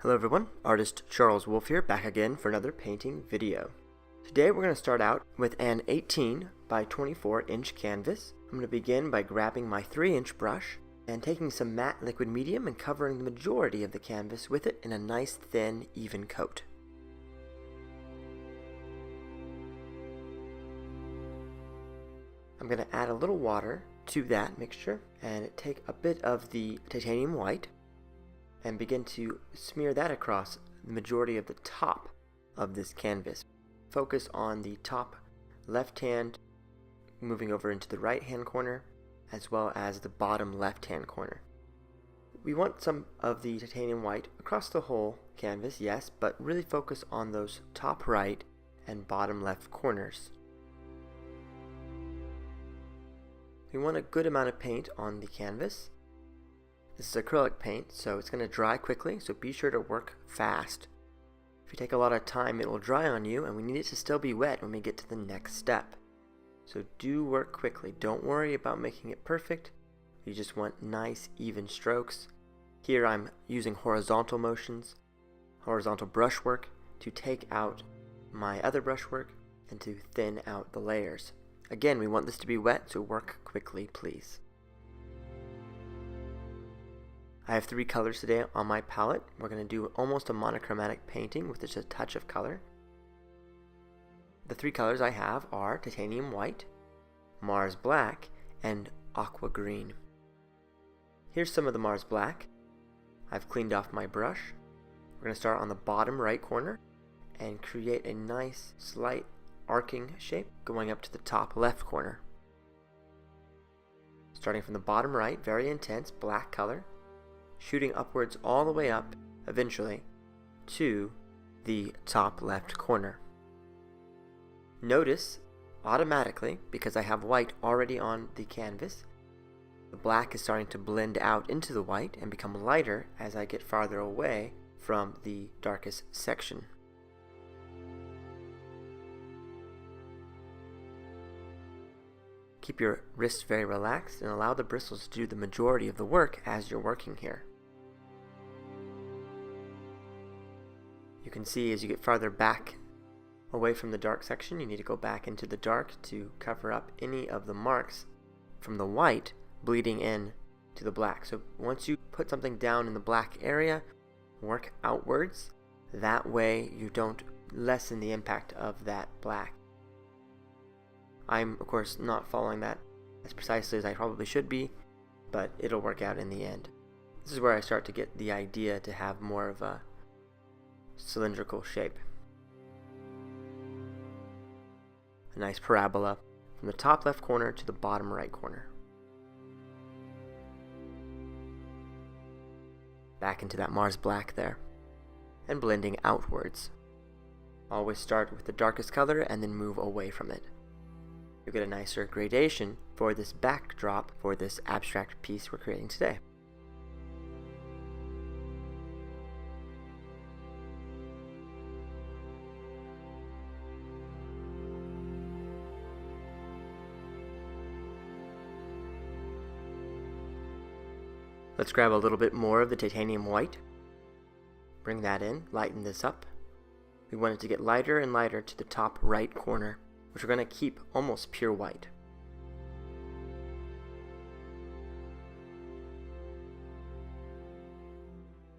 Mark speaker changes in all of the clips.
Speaker 1: Hello everyone, artist Charles Wolf here, back again for another painting video. Today we're going to start out with an 18 by 24 inch canvas. I'm going to begin by grabbing my 3-inch brush and taking some matte liquid medium and covering the majority of the canvas with it in a nice thin, even coat. I'm going to add a little water to that mixture and take a bit of the titanium white and begin to smear that across the majority of the top of this canvas. Focus on the top left hand moving over into the right hand corner as well as the bottom left hand corner. We want some of the titanium white across the whole canvas, yes, but really focus on those top right and bottom left corners. We want a good amount of paint on the canvas. This is acrylic paint, so it's going to dry quickly, so be sure to work fast. If you take a lot of time, it will dry on you, and we need it to still be wet when we get to the next step. So do work quickly. Don't worry about making it perfect. You just want nice, even strokes. Here I'm using horizontal motions, horizontal brushwork to take out my other brushwork and to thin out the layers. Again, we want this to be wet, so work quickly, please. I have 3 colors today on my palette. We're going to do almost a monochromatic painting with just a touch of color. The 3 colors I have are titanium white, Mars black, and aqua green. Here's some of the Mars black. I've cleaned off my brush. We're going to start on the bottom right corner and create a nice slight arcing shape going up to the top left corner. Starting from the bottom right, very intense black color, shooting upwards all the way up, eventually, to the top left corner. Notice, automatically, because I have white already on the canvas, the black is starting to blend out into the white and become lighter as I get farther away from the darkest section. Keep your wrists very relaxed and allow the bristles to do the majority of the work as you're working here. You can see as you get farther back away from the dark section, you need to go back into the dark to cover up any of the marks from the white bleeding in to the black. So once you put something down in the black area, work outwards. That way you don't lessen the impact of that black. I'm, of course, not following that as precisely as I probably should be, but it'll work out in the end. This is where I start to get the idea to have more of a cylindrical shape. A nice parabola from the top left corner to the bottom right corner. Back into that Mars black there, and blending outwards. Always start with the darkest color and then move away from it. You'll get a nicer gradation for this backdrop for this abstract piece we're creating today. Let's grab a little bit more of the titanium white. Bring that in, lighten this up. We want it to get lighter and lighter to the top right corner, which we're going to keep almost pure white.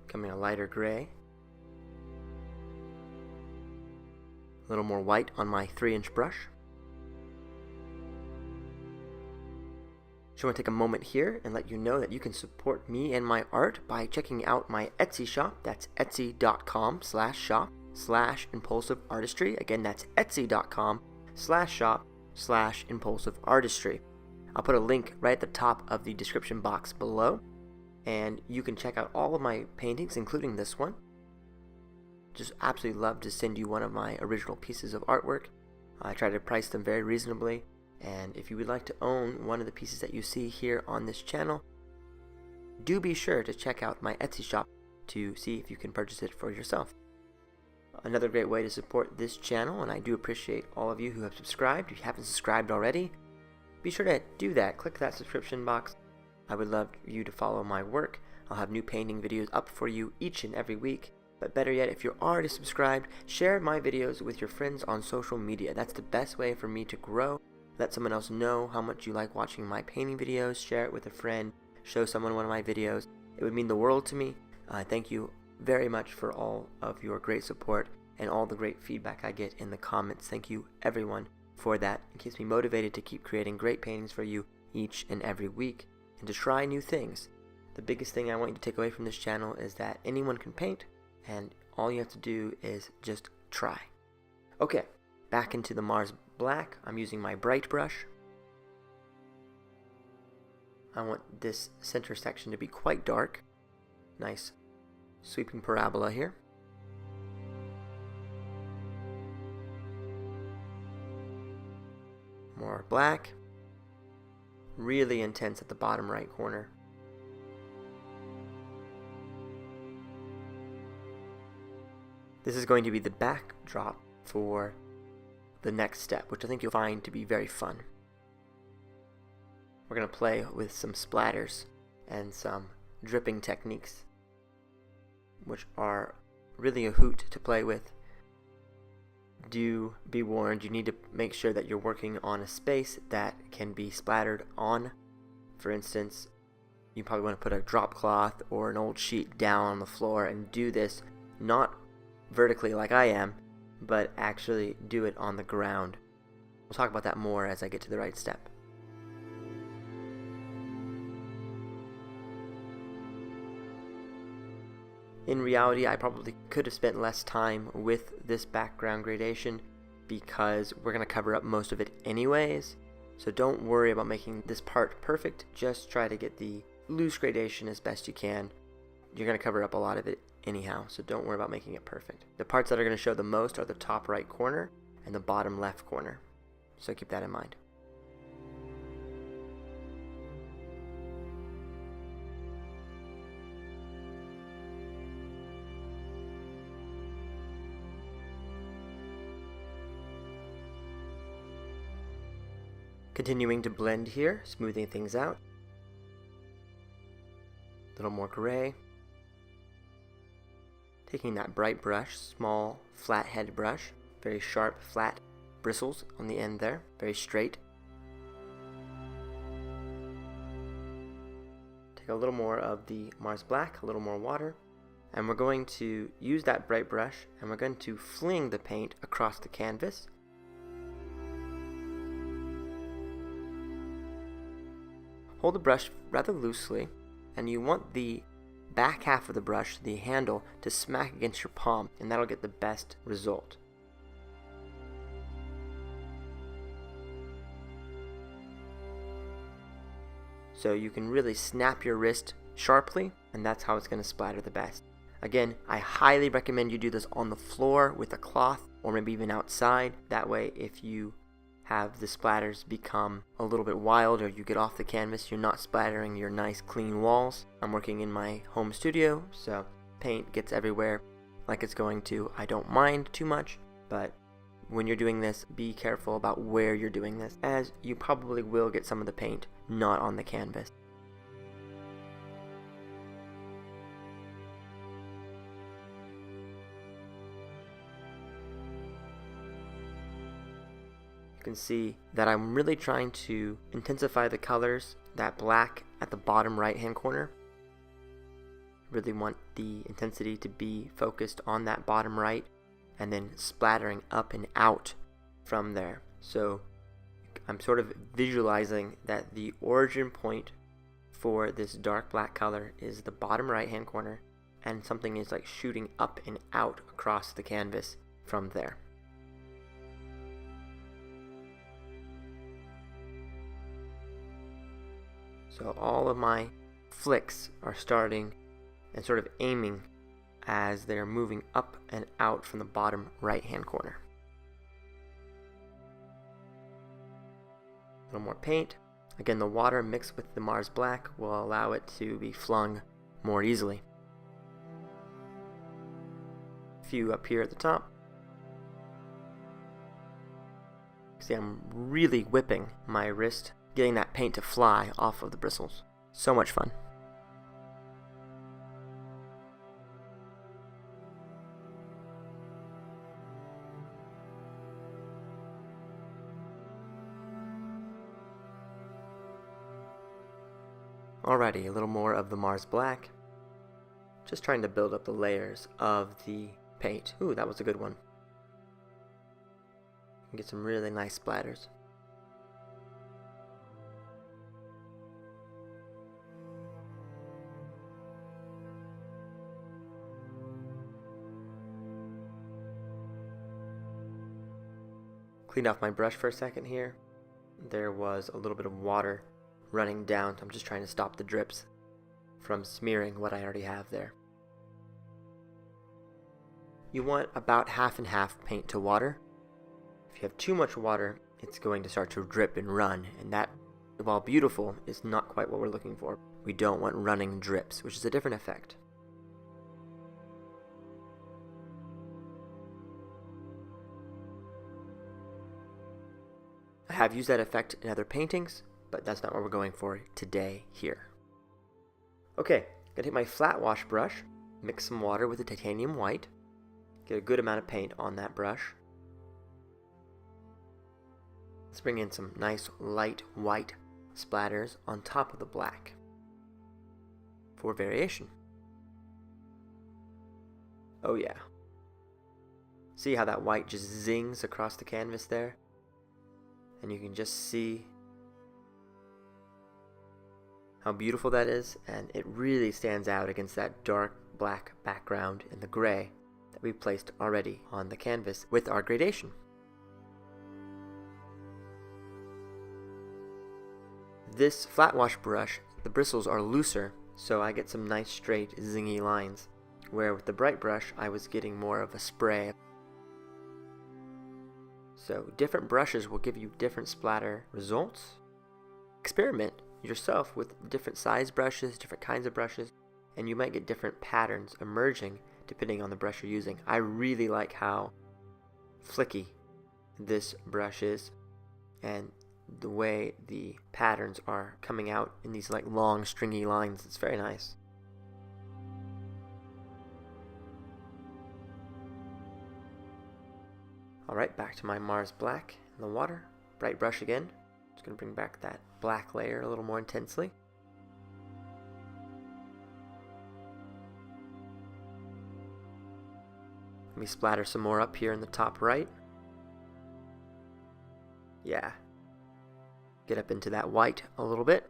Speaker 1: Becoming a lighter gray. A little more white on my 3-inch brush. Just want to take a moment here and let you know that you can support me and my art by checking out my Etsy shop. That's etsy.com/shop/impulsive artistry. Again, that's etsy.com/shop/impulsive artistry. I'll put a link right at the top of the description box below, and you can check out all of my paintings, including this one. Just absolutely love to send you one of my original pieces of artwork. I try to price them very reasonably, and if you would like to own one of the pieces that you see here on this channel, do be sure to check out my Etsy shop to see if you can purchase it for yourself. Another great way to support this channel, and I do appreciate all of you who have subscribed. If you haven't subscribed already, be sure to do that. Click that subscription box. I would love you to follow my work. I'll have new painting videos up for you each and every week. But better yet, if you're already subscribed, share my videos with your friends on social media. That's the best way for me to grow. Let someone else know how much you like watching my painting videos. Share it with a friend. Show someone one of my videos. It would mean the world to me. Thank you very much for all of your great support and all the great feedback I get in the comments. Thank you everyone for that. It keeps me motivated to keep creating great paintings for you each and every week and to try new things. The biggest thing I want you to take away from this channel is that anyone can paint, and all you have to do is just try. Okay, back into the Mars Black. I'm using my bright brush. I want this center section to be quite dark. Nice sweeping parabola here. More black. Really intense at the bottom right corner. This is going to be the backdrop for the next step, which I think you'll find to be very fun. We're going to play with some splatters and some dripping techniques, which are really a hoot to play with. Do be warned, you need to make sure that you're working on a space that can be splattered on. For instance, you probably want to put a drop cloth or an old sheet down on the floor and do this not vertically like I am, but actually do it on the ground. We'll talk about that more as I get to the right step. In reality, I probably could have spent less time with this background gradation because we're going to cover up most of it anyways. So don't worry about making this part perfect. Just try to get the loose gradation as best you can. You're going to cover up a lot of it anyhow, so don't worry about making it perfect. The parts that are going to show the most are the top right corner and the bottom left corner. So keep that in mind. Continuing to blend here, smoothing things out. A little more gray. Taking that bright brush, small flat head brush, very sharp flat bristles on the end there, very straight. Take a little more of the Mars Black, a little more water, and we're going to use that bright brush and we're going to fling the paint across the canvas. Hold the brush rather loosely, and you want the back half of the brush, the handle, to smack against your palm, and that'll get the best result. So you can really snap your wrist sharply, and that's how it's going to splatter the best. Again, I highly recommend you do this on the floor with a cloth, or maybe even outside. That way, if you have the splatters become a little bit wild or you get off the canvas, you're not splattering your nice clean walls. I'm working in my home studio, so paint gets everywhere like it's going to. I don't mind too much, but when you're doing this, be careful about where you're doing this, as you probably will get some of the paint not on the canvas. You can see that I'm really trying to intensify the colors. That black at the bottom right hand corner, really want the intensity to be focused on that bottom right and then splattering up and out from there. So I'm sort of visualizing that the origin point for this dark black color is the bottom right hand corner, and something is like shooting up and out across the canvas from there. So all of my flicks are starting and sort of aiming as they're moving up and out from the bottom right hand corner. A little more paint. Again, the water mixed with the Mars Black will allow it to be flung more easily. A few up here at the top. See, I'm really whipping my wrist, getting that paint to fly off of the bristles. So much fun. Alrighty, a little more of the Mars black. Just trying to build up the layers of the paint. Ooh, that was a good one. Get some really nice splatters. Cleaned off my brush for a second here. There was a little bit of water running down. I'm just trying to stop the drips from smearing what I already have there. You want about half and half paint to water. If you have too much water, it's going to start to drip and run, and that, while beautiful, is not quite what we're looking for. We don't want running drips, which is a different effect. I have used that effect in other paintings, but that's not what we're going for today here. Okay, I'm gonna take my flat wash brush, mix some water with the titanium white, get a good amount of paint on that brush. Let's bring in some nice light white splatters on top of the black for variation. Oh yeah. See how that white just zings across the canvas there? And you can just see how beautiful that is, and it really stands out against that dark black background and the gray that we placed already on the canvas with our gradation. This flat wash brush, the bristles are looser, so I get some nice straight zingy lines, where with the bright brush I was getting more of a spray. So different brushes will give you different splatter results. Experiment yourself with different size brushes, different kinds of brushes, and you might get different patterns emerging depending on the brush you're using. I really like how flicky this brush is and the way the patterns are coming out in these like long stringy lines. It's very nice. Alright, back to my Mars black in the water. Bright brush again. Just going to bring back that black layer a little more intensely. Let me splatter some more up here in the top right. Yeah. Get up into that white a little bit.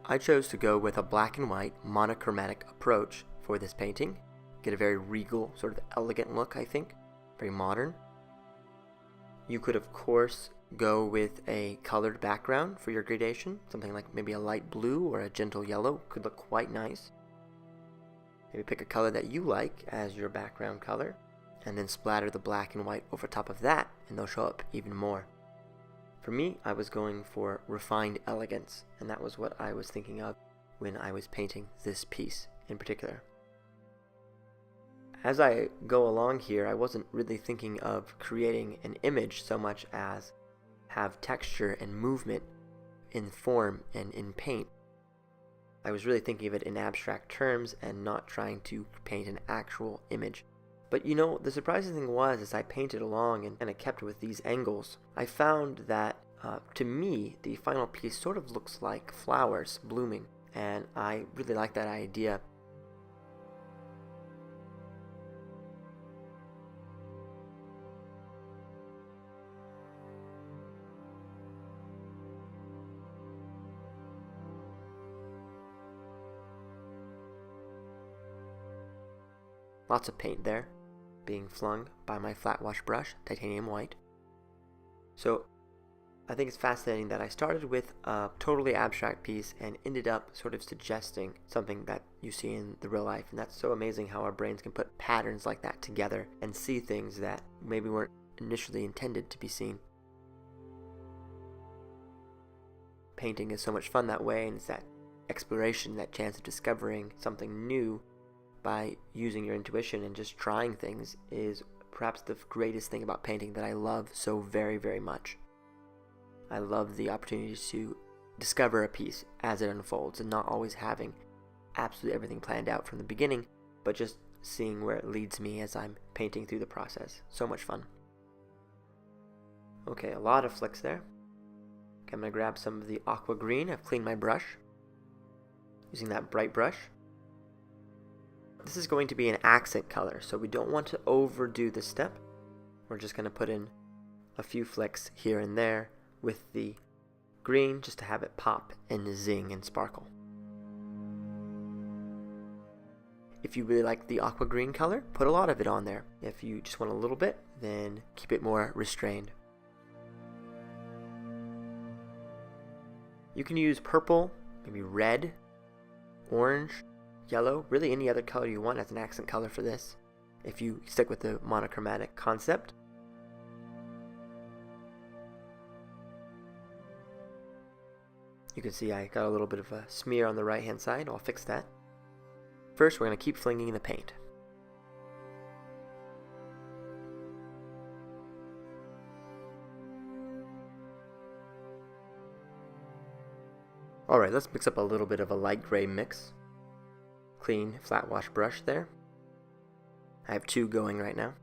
Speaker 1: I chose to go with a black and white monochromatic approach for this painting. Get a very regal, sort of elegant look, I think. Very modern. You could, of course, go with a colored background for your gradation. Something like maybe a light blue or a gentle yellow could look quite nice. Maybe pick a color that you like as your background color, and then splatter the black and white over top of that, and they'll show up even more. For me, I was going for refined elegance, and that was what I was thinking of when I was painting this piece in particular. As I go along here, I wasn't really thinking of creating an image so much as have texture and movement in form and in paint. I was really thinking of it in abstract terms and not trying to paint an actual image. But you know, the surprising thing was, as I painted along and I kept with these angles, I found that, to me, the final piece sort of looks like flowers blooming, and I really like that idea. Lots of paint there being flung by my flat wash brush, titanium white. So I think it's fascinating that I started with a totally abstract piece and ended up sort of suggesting something that you see in the real life. And that's so amazing how our brains can put patterns like that together and see things that maybe weren't initially intended to be seen. Painting is so much fun that way, and it's that exploration, that chance of discovering something new by using your intuition and just trying things is perhaps the greatest thing about painting that I love so very, very much. I love the opportunity to discover a piece as it unfolds and not always having absolutely everything planned out from the beginning, but just seeing where it leads me as I'm painting through the process. So much fun. Okay, a lot of flicks there. Okay, I'm going to grab some of the Aqua Green. I've cleaned my brush using that bright brush. This is going to be an accent color, so we don't want to overdo this step. We're just going to put in a few flicks here and there with the green just to have it pop and zing and sparkle. If you really like the Aqua Green color, put a lot of it on there. If you just want a little bit, then keep it more restrained. You can use purple, maybe red, orange, yellow, really any other color you want as an accent color for this, if you stick with the monochromatic concept. You can see I got a little bit of a smear on the right hand side. I'll fix that. First, we're going to keep flinging the paint. Alright, let's mix up a little bit of a light gray mix. Clean flat wash brush there. I have two going right now.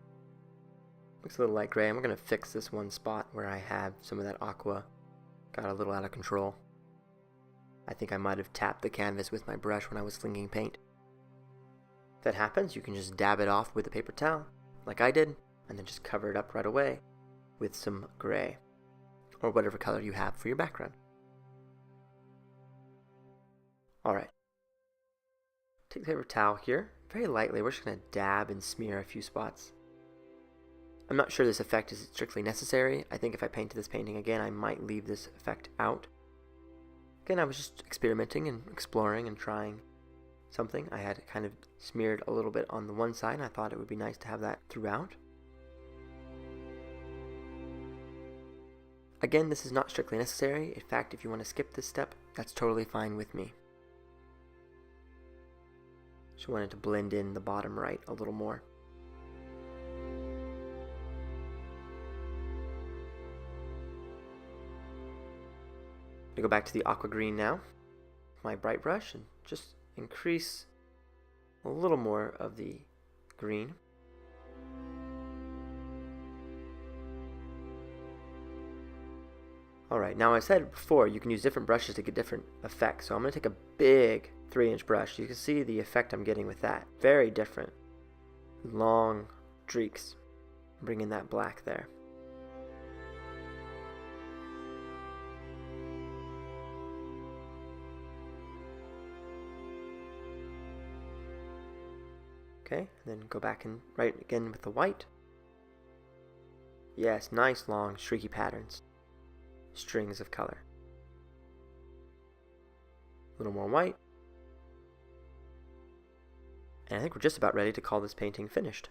Speaker 1: Looks a little light gray. I'm going to fix this one spot where I have some of that aqua. Got a little out of control. I think I might have tapped the canvas with my brush when I was flinging paint. If that happens, you can just dab it off with a paper towel, like I did, and then just cover it up right away with some gray, or whatever color you have for your background. Alright. Take the paper towel here, very lightly. We're just going to dab and smear a few spots. I'm not sure this effect is strictly necessary. I think if I painted this painting again, I might leave this effect out. Again, I was just experimenting and exploring and trying something. I had kind of smeared a little bit on the one side, and I thought it would be nice to have that throughout. Again, this is not strictly necessary. In fact, if you want to skip this step, that's totally fine with me. Just wanted to blend in the bottom right a little more. I'm going to go back to the Aqua Green now, my bright brush, and just increase a little more of the green. Alright, now I said before you can use different brushes to get different effects, so I'm going to take a big 3-inch brush. You can see the effect I'm getting with that. Very different. Long streaks. Bring in that black there. Okay, and then go back and write again with the white. Yes, nice long streaky patterns. Strings of color. A little more white. And I think we're just about ready to call this painting finished.